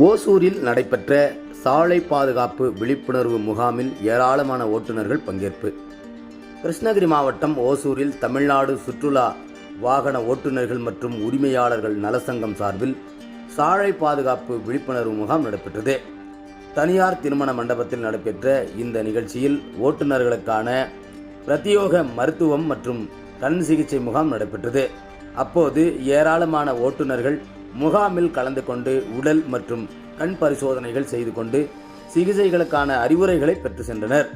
ஓசூரில் நடைபெற்ற சாலை பாதுகாப்பு விழிப்புணர்வு முகாமில் ஏராளமான ஓட்டுநர்கள் பங்கேற்பு. கிருஷ்ணகிரி மாவட்டம் ஓசூரில் தமிழ்நாடு சுற்றுலா வாகன ஓட்டுநர்கள் மற்றும் உரிமையாளர்கள் நலசங்கம் சார்பில் சாலை பாதுகாப்பு விழிப்புணர்வு முகாம் நடைபெற்றது. தனியார் திருமண மண்டபத்தில் நடைபெற்ற இந்த நிகழ்ச்சியில் ஓட்டுநர்களுக்கான பிரத்யேக மருத்துவம் மற்றும் கண் சிகிச்சை முகாம் நடைபெற்றது. அப்போது ஏராளமான ஓட்டுநர்கள் முகாமில் கலந்து கொண்டு உடல் மற்றும் கண் பரிசோதனைகள் செய்து கொண்டு சிகிச்சைகளுக்கான அறிவுரைகளை பெற்று சென்றனர்.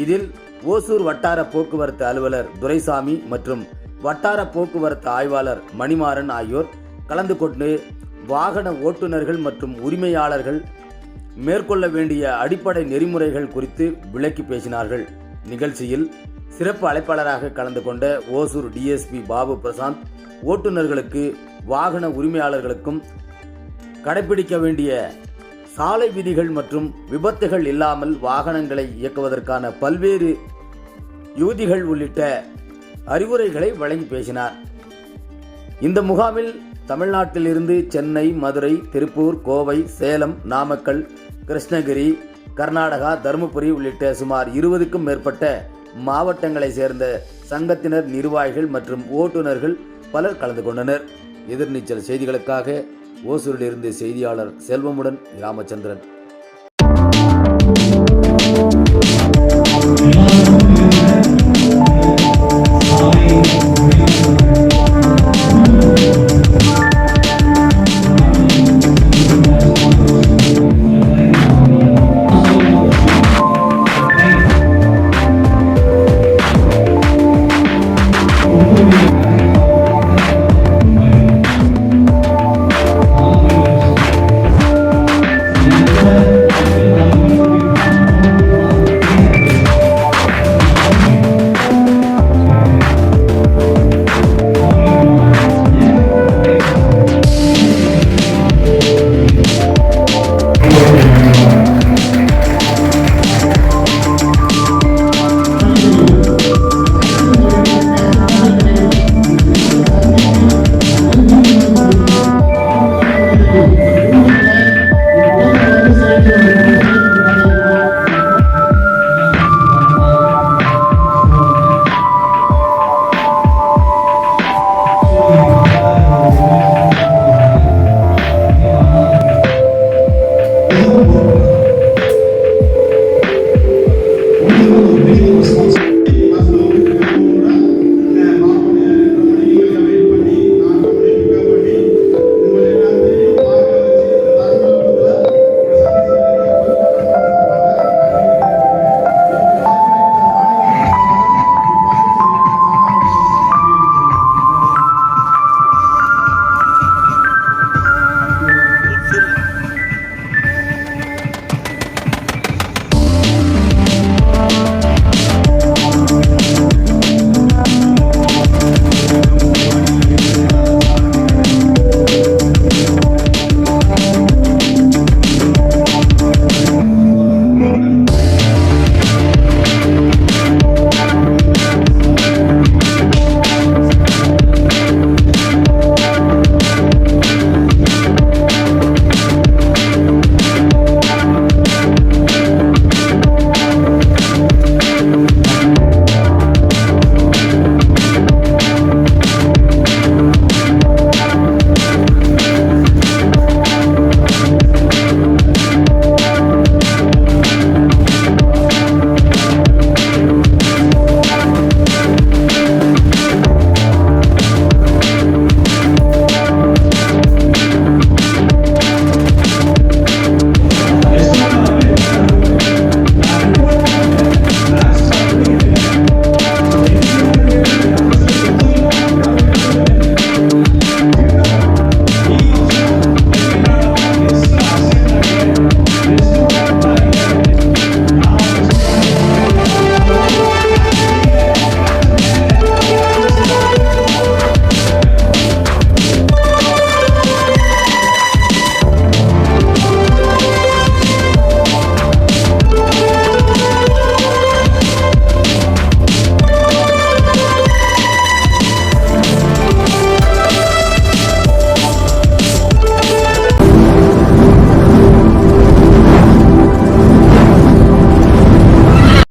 இதில் ஓசூர் வட்டார போக்குவரத்து அலுவலர் துரைசாமி மற்றும் வட்டார போக்குவரத்து ஆய்வாளர் மணிமாறன் ஆகியோர் கலந்து கொண்டு வாகன ஓட்டுநர்கள் மற்றும் உரிமையாளர்கள் மேற்கொள்ள வேண்டிய அடிப்படை நெறிமுறைகள் குறித்து விளக்கி பேசினார்கள். நிகழ்ச்சியில் சிறப்பு அழைப்பாளராக கலந்து கொண்ட ஓசூர் டிஎஸ்பி பாபு பிரசாந்த் ஓட்டுநர்களுக்கு வாகன உரிமையாளர்களுக்கும் கடைபிடிக்க வேண்டிய சாலை விதிகள் மற்றும் விபத்துகள் இல்லாமல் வாகனங்களை இயக்குவதற்கான பல்வேறு யுக்திகள் உள்ளிட்ட அறிவுரைகளை வழங்கி பேசினார். இந்த முகாமில் தமிழ்நாட்டிலிருந்து சென்னை, மதுரை, திருப்பூர், கோவை, சேலம், நாமக்கல், கிருஷ்ணகிரி, கர்நாடகா, தருமபுரி உள்ளிட்ட சுமார் 20க்கும் மேற்பட்ட மாவட்டங்களை சேர்ந்த சங்கத்தினர், நிர்வாகிகள் மற்றும் ஓட்டுநர்கள் பலர் கலந்து கொண்டனர். எதிர்நீச்சல் செய்திகளுக்காக ஓசூரிலிருந்து செய்தியாளர் செல்வமுடன் ராமச்சந்திரன்.